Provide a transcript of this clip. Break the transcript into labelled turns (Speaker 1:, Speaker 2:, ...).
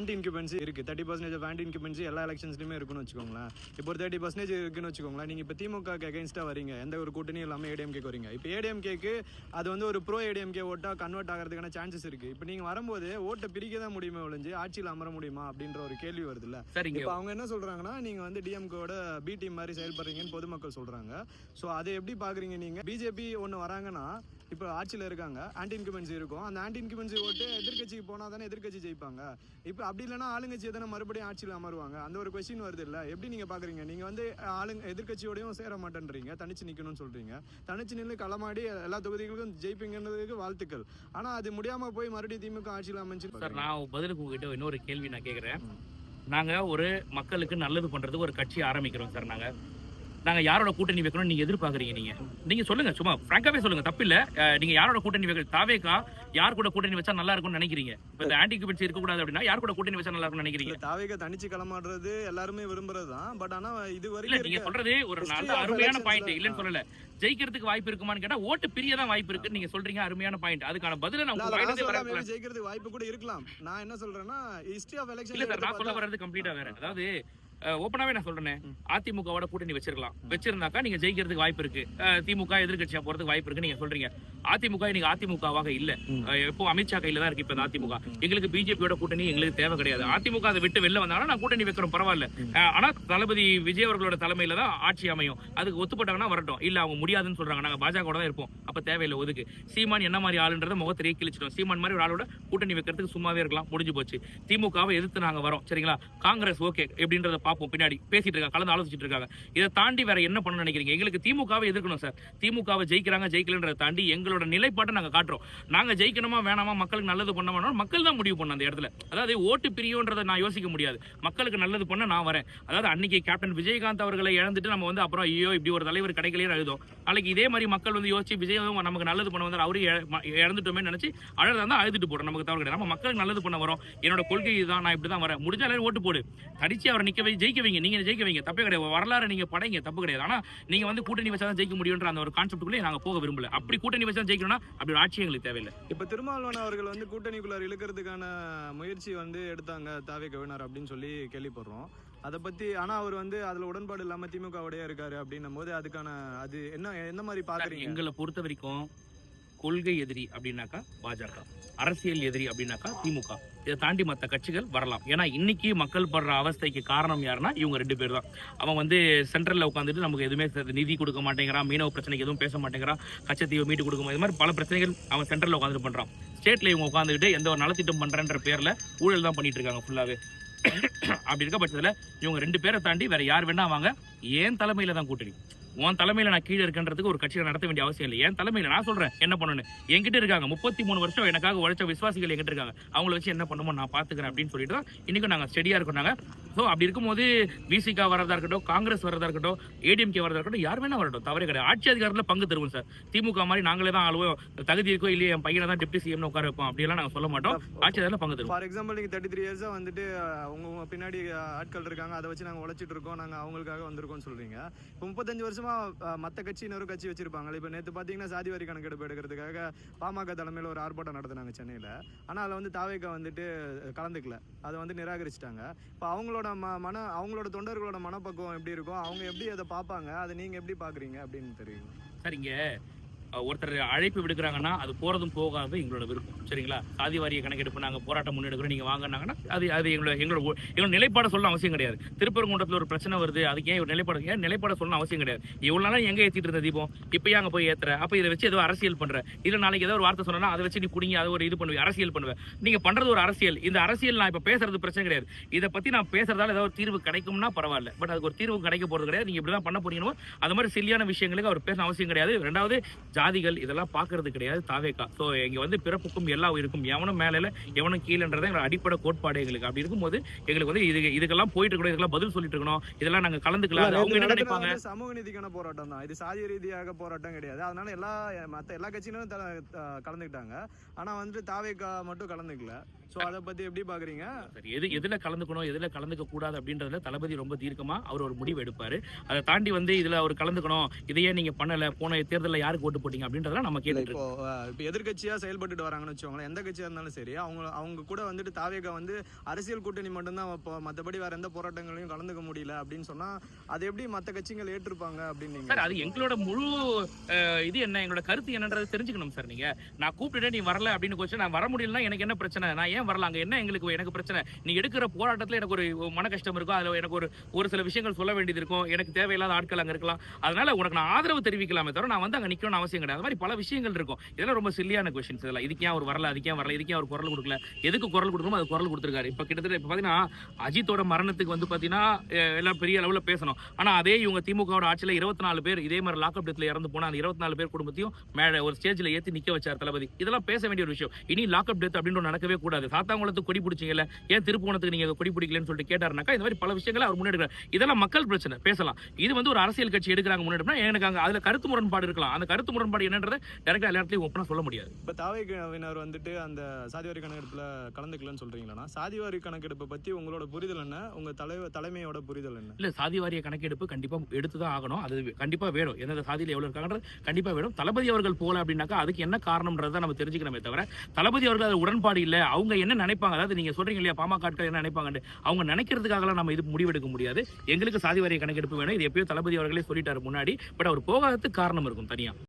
Speaker 1: Anti இன்குபென்சி இருக்குது. 30% of anti இன்குபென்சி எல்லா எலெக்ஷன்ஸ்லையுமே இருக்குன்னு வச்சுக்கோங்களேன். இப்போ ஒரு 30% இருக்குன்னு வச்சுக்கோங்களேன். நீங்கள் இப்போ திமுகக்கு அகைன்ஸ்டாக வரீங்க, எந்த ஒரு கூட்டணியும் இல்லாமல் ஏடிஎம்கேக்கு வரீங்க. இப்போ ஏடிஎம்கேக்கு அது வந்து ஒரு ப்ரோ ஏடிஎம்கே ஓட்டாக கன்வெர்ட் ஆகிறதுக்கான சான்சஸ் இருக்குது. இப்போ நீங்கள் வரும்போது ஓட்டை பிரிக்க தான் முடியுமே ஒழிஞ்சு ஆட்சியில் அமர முடியுமா அப்படின்ற ஒரு கேள்வி வருது இல்லை. இப்போ அவங்க என்ன சொல்கிறாங்கன்னா, நீங்கள் வந்து டிஎம்கேவோட பி டீம் மாதிரி செயல்படுறீங்கன்னு பொதுமக்கள் சொல்கிறாங்க. ஸோ அதை எப்படி பார்க்குறீங்க நீங்கள்? பிஜேபி ஒன்று வராங்கன்னா இப்போ ஆட்சியில் இருக்காங்க, ஆன்டி இன்குபென்சி இருக்கும். அந்த ஆன்டி இன்குபென்சி ஓட்டு எதிர்கட்சிக்கு போனால் தானே எதிர்கட்சி ஜெயிப்பாங்க. இப்போ அப்படி இல்லைன்னா ஆளுங்கட்சியை தானே மறுபடியும் ஆட்சியில் அமருவாங்க. அந்த ஒரு கொஸ்டின் வருது இல்லை. எப்படி நீங்கள் பார்க்குறீங்க? நீங்கள் வந்து எதிர்கட்சியோடையும் சேர மாட்டேன்றீங்க, தனிச்சு நிற்கணும்னு சொல்கிறீங்க. தனிச்சு நின்று களமாடி எல்லா தொகுதிகளுக்கும் ஜெயிப்பீங்கன்றதுக்கு வாழ்த்துக்கள். ஆனால் அது முடியாமல் போய் மறுபடியும் திமுக ஆட்சியில் அமைச்சு.
Speaker 2: சார், நான் பதிலுக்கு உங்ககிட்ட இன்னொரு கேள்வி நான் கேட்குறேன். நாங்கள் ஒரு மக்களுக்கு நல்லது பண்ணுறதுக்கு ஒரு கட்சி ஆரம்பிக்கிறோம் சார். நாங்கள் யாரோட கூட்டணி வைக்கணும் நீங்கள் எதிர்பார்க்குறீங்க? நீங்கள் சொல்லுங்கள், சும்மா ஃப்ராங்காகவே சொல்லுங்கள், தப்பில்லை. நீங்கள் யாரோட கூட்டணி வைக்க தாவேக்கா யார் கூட கூட்டணி வச்சா நல்லா இருக்கும்னு நினைக்கிறீங்க? இப்போ இந்த ஆன்டி இன்குபென்சி இருக்கக்கூடாது அப்படின்னா யார் கூட கூட்டணி வச்சா நல்லா இருக்கும்னு நினைக்கிறீங்க?
Speaker 1: தாவேக்கா தனிச்சு களமாடுறது எல்லாருமே விரும்புறது தான். பட் ஆனால் இது வரைக்கும்
Speaker 2: நீங்கள் சொல்கிறது ஒரு நல்ல அருமையான பாயிண்ட், இல்லைன்னு சொல்லலை. ஜெயிக்கிறதுக்கு வாய்ப்பு இருக்குமான்னு கேட்டா ஓட்டு பிரிய தான் வாய்ப்பு இருக்கு. நீங்க சொல்றீங்க அருமையான பாயிண்ட். அதுக்கான பதில நான்
Speaker 1: ஜெயிக்கிறதுக்கு வாய்ப்பு கூட இருக்கலாம். நான் என்ன சொல்றேன்னா, ஹிஸ்டரி ஆஃப் எலெக்ஷன்
Speaker 2: இல்ல சார், நான் சொல்ல வர்றது கம்ப்ளீட்டா வேற. அதாவது ஓப்பனாவே நான் சொல்றேன், அதிமுகவோட கூட்டணி வச்சிருந்தாக்கா நீங்க ஜெயிக்கிறதுக்கு வாய்ப்பு இருக்கு. திமுக எதிர்கட்சியா போறதுக்கு வாய்ப்பு இருக்கு நீங்க சொல்றீங்க. அதிமுக இன்னைக்கு அதிமுகவாக இல்ல, இப்போ அமித்ஷா கையில தான் இருக்கு. இப்ப அதிமுக எங்களுக்கு பிஜேபியோட கூட்டணி எங்களுக்கு தேவை கிடையாது. அதிமுக அதை விட்டு வெளில வந்தாங்கன்னா நான் கூட்டணி வைக்கிறோம், பரவாயில்ல. ஆனா தளபதி விஜய் அவர்களோட தலைமையில தான் ஆட்சி அமையும். அதுக்கு ஒத்துப்பட்டாங்கன்னா வரட்டும். இல்ல அவங்க முடியாதுன்னு சொல்றாங்க, நாங்க பாஜக தான் இருப்போம், அப்ப தேவையில்லை ஒதுக்கு. சீமான் என்ன மாதிரி ஆளுன்றத முகத்திலேயே கிழிச்சிடும். சீமான் மாதிரி ஒரு ஆளோட கூட்டணி வைக்கிறதுக்கு சும்மாவே இருக்கலாம், முடிஞ்சு போச்சு. திமுகவை எதிர்த்து நாங்க வரோம், சரிங்களா? காங்கிரஸ் ஓகே எப்படின்றத பார்ப்போம், பின்னாடி பேசிட்டு இருக்காங்க, கலந்து ஆலோசிச்சுட்டு இருக்காங்க. இதை தாண்டி வேற என்ன பண்ணணும்னு நினைக்கிறீங்க? எங்களுக்கு திமுகவை எதிர்க்கணும் சார். திமுகவை ஜெயிக்கிறாங்க ஜெயிக்கலன்றதை தாண்டி எங்களோட நிலைப்பாட்டை நாங்க காட்டுறோம். நாங்க ஜெயிக்கணுமா வேணாமா, மக்களுக்கு நல்லது பண்ண வேணாம், மக்கள் தான் முடிவு பண்ண அந்த இடத்துல. அதாவது ஓட்டு பிரியோன்றதை நான் யோசிக்க முடியாது. மக்களுக்கு நல்லது பண்ண நான் வரேன். அதாவது அன்னைக்கு கேப்டன் விஜயகாந்த் அவர்களை இழந்துட்டு நம்ம வந்து அப்புறம் ஐயோ இப்படி ஒரு தலைவர் கிடைக்கலையே அழுதோம். நாளைக்கு இதே மாதிரி மக்கள் வந்து யோசிச்சு விஜய் நமக்கு நல்லது பண்ண வந்தால் அவரு இழந்துட்டோமே நினைச்சு அழுதான் அழுதுட்டு போறோம். நமக்கு தவறு கிடையாது. நம்ம மக்களுக்கு நல்லது பண்ண வரோம். என்னோட கொள்கை இதுதான், நான் இப்படிதான் வரேன். முடிஞ்ச எல்லாரும் ஓட்டு போடு, தடிச்சு அவரை நிக்க வை, ஜெயிக்க வைங்க. நீங்க ஜெயிக்க வைங்க, தப்பே கிடையாது. வரலாறு நீங்க படைங்க, தப்பு கிடையாது. ஆனா நீங்க வந்து கூட்டணி வச்சா தான் ஜெயிக்க முடியும்ன்ற அந்த ஒரு கான்செப்டுக்குள்ளே நாங்க போக விரும்பல. அப்படி கூட்டணி வச்சா ஜெயிக்கணும்னா அப்படி ஒரு ஆட்சி எங்களுக்கு தேவையில்லை.
Speaker 1: இப்ப திருமாவளவன் அவர்கள் வந்து கூட்டணிக்குள்ள இழுக்கிறதுக்கான முயற்சி வந்து எடுத்தாங்க தாவேகவினர் அப்படின்னு சொல்லி கேள்விப்படுறோம். அதை பத்தி ஆனா அவர் வந்து அதுல உடன்பாடு இல்லாம திமுகவுடைய இருக்காரு அப்படின்னும் போது அதுக்கான அது என்ன மாதிரி பாக்குறீங்க?
Speaker 2: எங்களை பொறுத்த வரைக்கும் கொள்கை எதிரி அப்படின்னாக்கா பாஜக, அரசியல் எதிரி அப்படின்னாக்கா திமுக. இதை தாண்டி மற்ற கட்சிகள் வரலாம். ஏன்னா இன்னைக்கு மக்கள் படுற அவஸ்தைக்கு காரணம் யாருன்னா இவங்க 2 பேர் தான். அவன் வந்து சென்ட்ரல்ல உட்காந்துட்டு நமக்கு எதுவுமே நிதி கொடுக்க மாட்டேங்கிறான், மீனவ பிரச்சனைக்கு எதுவும் பேச மாட்டேங்கிறான், கச்சத்தீவை மீட்டு கொடுக்க, இது மாதிரி பல பிரச்சனைகள் அவன் சென்ட்ரல்ல உட்காந்துட்டு பண்றான். ஸ்டேட்ல இவங்க உட்காந்துக்கிட்டு எந்த ஒரு நலத்திட்டம் பண்றன்ற பேர்ல ஊழல் தான் பண்ணிட்டு இருக்காங்க ஃபுல்லாவே. அப்படி இருக்க பட்சத்துல இவங்க 2 பேரை தாண்டி வேற யார் வேணா வாங்க, ஏன் தலைமையில தான் கூட்டணி. உன் தலைமையில நான் கீழே இருக்கின்றதுக்கு ஒரு கட்சியை நடத்த வேண்டிய அவசியம் இல்லை. என் தலைமையில நான் சொல்றேன் என்ன பண்ணணும். என்கிட்ட இருக்காங்க 33 வருஷம் எனக்காக உழைச்ச விசுவாசிகள் என்கிட்ட இருக்காங்க. அவங்கள வச்சு என்ன பண்ணுமோ நான் பாத்துக்கிறேன் அப்படின்னு சொல்லிட்டு தான் இன்னைக்கும் நாங்க ஸ்டெடியா இருக்கோம். ஸோ அப்படி இருக்கும்போது விசிகா வரதா இருக்கட்டும், காங்கிரஸ் வரதா இருக்கட்டும், ஏடிஎம்கே வரதா இருக்கட்டும், யார் வேணா வரட்டும், தவறே கிடையாது. ஆட்சி அதிகாரத்தில் பங்கு தருவோம் சார். திமுக மாதிரி நாங்களே தான் ஆளுவோம், தகுதி இருக்கோ இல்லையா என் பையனை தான் டெப்டி சிஎம்னு உட்கார வைப்போம் அப்படியெல்லாம் நாங்கள் சொல்ல மாட்டோம். ஆட்சி அதிகாரத்தில் பங்கு தருவோம்.
Speaker 1: ஃபார் எக்ஸாம்பிள் நீங்கள் 33 இயர்ஸாக வந்துட்டு உங்க பின்னாடி ஆட்கள் இருக்காங்க, அதை வச்சு நாங்கள் உழைச்சிட்டு இருக்கோம், நாங்கள் அவங்களுக்காக வந்திருக்கோம்னு சொல்றீங்க. இப்போ 35 வருஷமா மற்ற கட்சியினரும் கட்சி வச்சிருப்பாங்க. இப்போ நேற்று பார்த்தீங்கன்னா சாதிவாரி கணக்கெடுப்பு எடுக்கிறதுக்காக பாமக தலைமையில் ஒரு ஆர்ப்பாட்டம் நடத்தினாங்க சென்னையில். ஆனால் அதில் வந்து தாவேகா வந்துட்டு கலந்துக்கல, அதை வந்து நிராகரிச்சிட்டாங்க. இப்போ அவங்களோட தொண்டர்களோட மனப்பக்குவம் எப்படி இருக்கும், அவங்க எப்படி அதை பார்ப்பாங்க, அதை நீங்கள் எப்படி பார்க்குறீங்க அப்படின்னு தெரியும்
Speaker 2: சார். இங்கே ஒருத்தர் அழைப்பு விடுக்கிறாங்கன்னா அது போகிறதும் போகாது எங்களோட விருப்பம், சரிங்களா? சாதி வாரிய கணக்கெடுப்பு நாங்கள் போராட்டம் முன்னெடுக்கிறோம், நீங்கள் வாங்கினாங்கன்னா அது எங்களோட நிலைப்பாடை சொல்ல அவசியம் கிடையாது. திருப்பரங்குன்றத்தில் ஒரு பிரச்சனை வருது, அதுக்கு ஏன் நிலைப்பாடை சொல்லணும் அவசியம் கிடையாது. இவ்வளோ நாளாக எங்கே ஏற்றிட்டு இருந்த தீபம், இப்போ அங்கே போய் ஏற்றுற, அப்போ இதை வச்சு ஏதோ அரசியல் பண்ணுற, இதில் நாளைக்கு ஏதோ ஒரு வார்த்தை சொன்னா அதை வச்சு நீ குடிங்க, அதை ஒரு இது பண்ணுவேன், அரசியல் பண்ணுவேன். நீங்கள் பண்ணுறது ஒரு அரசியல். இந்த அரசியல் நான் இப்போ பேசுறது பிரச்சனை கிடையாது. இதை பற்றி நான் பேசுறதால ஏதாவது ஒரு தீர்வு கிடைக்கும்னா பரவாயில்ல, பட் அதுக்கு ஒரு தீர்வு கிடைக்க போகிறது கிடையாது. நீங்கள் இப்படி தான் பண்ண போறீங்களோ அது மாதிரி சில்லியான விஷயங்களுக்கு அவர் பேச அவசியம் கிடையாது. ரெண்டாவது ஜாதிகள் இதெல்லாம் பாக்குறது கிடையாது தாவேக்கா. ஸோ இங்க வந்து பிறப்புக்கும் எல்லா உயிருக்கும் எவனும் மேல எவனும் கீழன்றதை எங்களோட அடிப்படை கோட்பாடு எங்களுக்கு. அப்படி இருக்கும்போது எங்களுக்கு வந்து இதுக்கெல்லாம் போயிட்டு இருக்கணும், இதுக்கெல்லாம் பதில் சொல்லிட்டு இருக்கணும், இதெல்லாம் நாங்க கலந்துக்கலாம். அவங்க என்ன நினைப்பாங்க?
Speaker 1: சமூக நீதிக்கான போராட்டம் தான் இது, சாதி ரீதியாக போராட்டம் கிடையாது. அதனால மற்ற எல்லா கட்சியினரும் கலந்துக்கிட்டாங்க, ஆனா வந்து தாவேக்கா மட்டும் கலந்துக்கல. ஸோ அதை பத்தி எப்படி பாக்குறீங்க?
Speaker 2: எதுல கலந்துக்கணும் எதுல கலந்துக்க கூடாது அப்படின்றதுல தளபதி ரொம்ப தீர்க்கமா அவர் ஒரு முடிவு எடுப்பாரு. அதை தாண்டி வந்து இதுல அவர் கலந்துக்கணும், இதையே நீங்க பண்ணல, போன தேர்தலில் யாருக்கு ஓட்டு போட்டீங்க அப்படின்றத நம்ம கேட்டு.
Speaker 1: இப்போ எதிர்கட்சியா செயல்பட்டு வராங்கன்னு வச்சோம். வச்சுக்கோங்களேன், எந்த கட்சியா இருந்தாலும் சரி, அவங்க கூட வந்துட்டு தாவேகா வந்து அரசியல் கூட்டணி மட்டும்தான் வைப்போம், மற்றபடி வேற எந்த போராட்டங்களையும் கலந்துக்க முடியல அப்படின்னு சொன்னா அது எப்படி மற்ற கட்சிகள் ஏற்றிருப்பாங்க அப்படின்னு
Speaker 2: சார் அது எங்களோட முழு இது என்ன, எங்களோட கருத்து என்னன்றது தெரிஞ்சுக்கணும் சார். நீங்க நான் கூப்பிட்டுட்டே நீ வரல அப்படின்னு கோச்சு நான் வர முடியலன்னா எனக்கு என்ன பிரச்சனை, நான் ஏன் வரல, அங்க என்ன எனக்கு பிரச்சனை, நீ எடுக்கிற போராட்டத்துல எனக்கு ஒரு மன கஷ்டம் இருக்கும், அதுல எனக்கு ஒரு சில விஷயங்கள் சொல்ல வேண்டியது இருக்கும், எனக்கு தேவையில்லாத ஆட்கள் அங்க இருக்கலாம், அதனால உனக்கு நான் ஆதரவு தெரிவிக்கலாமே தவிர நான் வந்து அங்க நிக்கணும்னு அவசியம் கிடையாது. அது மாதிரி பல விஷயங்கள் இருக்கும். இதெல்லாம் ரொம்ப சில்லியான கொஸ்டின்ஸ். இதெல்லாம் இதுக்கு ஏன் அவர் வரல, அதுக்கு ஏன் வரல, இதுக்கு ஏன் அவர் குரல் கொடுக்கல, எதுக்கு குரல் கொடுக்கணும் அது குரல் கொடுத்துருக்காரு. இப்ப கிட்டத்தட்ட இப்ப பாத்தீங்கன்னா அஜித்தோட மரணத்துக்கு வந்து பாத்தீங்கன்னா எல்லாம் பெரிய அளவுல பேசணும். ஆனா அதே இவங்க திமுகவோட ஆட்சியில 24 பேர் இதே மாதிரி லாக்அப் டெத்ல இறந்து போனா அந்த 24 பேர் குடும்பத்தையும் மேல ஒரு ஸ்டேஜ்ல ஏத்தி நிக்க வச்சார் தளபதி. இதெல்லாம் பேச வேண்டிய ஒரு விஷயம். இனி லாக்அப் டெத் அப்படின்னு நடக்கவே கூடாது. சாத்தாங்குளத்துக்கு கொடி பிடிச்சீங்கல்ல, ஏன் திருப்போணத்துக்கு நீங்க கொடி பிடிக்கலன்னு சொல்லிட்டு கேட்டாருனாக்கா இந்த மாதிரி பல விஷயங்களை அவர் முன்னெடுக்கிறார். இதெல்லாம் மக்கள் பிரச்சனை பேசலாம். இது வந்து ஒரு அரசியல் கட்சி எடுக்கிறாங்க முன்னெடுப்புனா எனக்கு அங்க அதுல கருத்து முரண்பாடு இருக்கலாம். அந்த கருத்து முரண்பாடு என்னன்றதை டைரக்டா எல்லா இடத்துலயும் ஓப்பனா சொல்ல முடியாது.
Speaker 1: இப்ப தாவேகாவினர் வந்துட்டு அந்த சாதிவாரி கணக்கெடுப்புல கலந்துக்கலன்னு சொல்றீங்களா? சாதிவாரி கணக்கெடுப்பை பத்தி உங்களோட புரிதல் என்ன, உங்க தலைமையோட புரிதல் என்ன?
Speaker 2: இல்ல சாதிவாரிய கணக்கெடுப்பு கண்டிப்பா எடுத்துதான் ஆகணும். அது கண்டிப்பா வேணும். எந்த சாதியில எவ்வளவு இருக்காங்கன்றது கண்டிப்பா வேணும். தளபதி அவர்கள் போல அப்படின்னாக்கா அதுக்கு என்ன காரணம்ன்றதை நம்ம தெரிஞ்சுக்கணுமே தவிர தளபதி அவர்கள் அது உடன்பாடு இல்ல, அவங்க என்ன நினைப்பாங்க, அதாவது நீங்க சொல்றீங்க இல்லையா பாமக ஆட்கள் என்ன நினைப்பாங்க, அவங்க நினைக்கிறதுக்காகலாம் நம்ம இது முடிவெடுக்க முடியாது. எங்களுக்கு சாதிவாரிய கணக்கெடுப்பு வேணும். இது எப்பயோ தளபதி அவர்களே சொல்லிட்டாரு முன்னாடி. பட் அவர் போகாததுக்கு காரணம் இருக்கும் தனியா.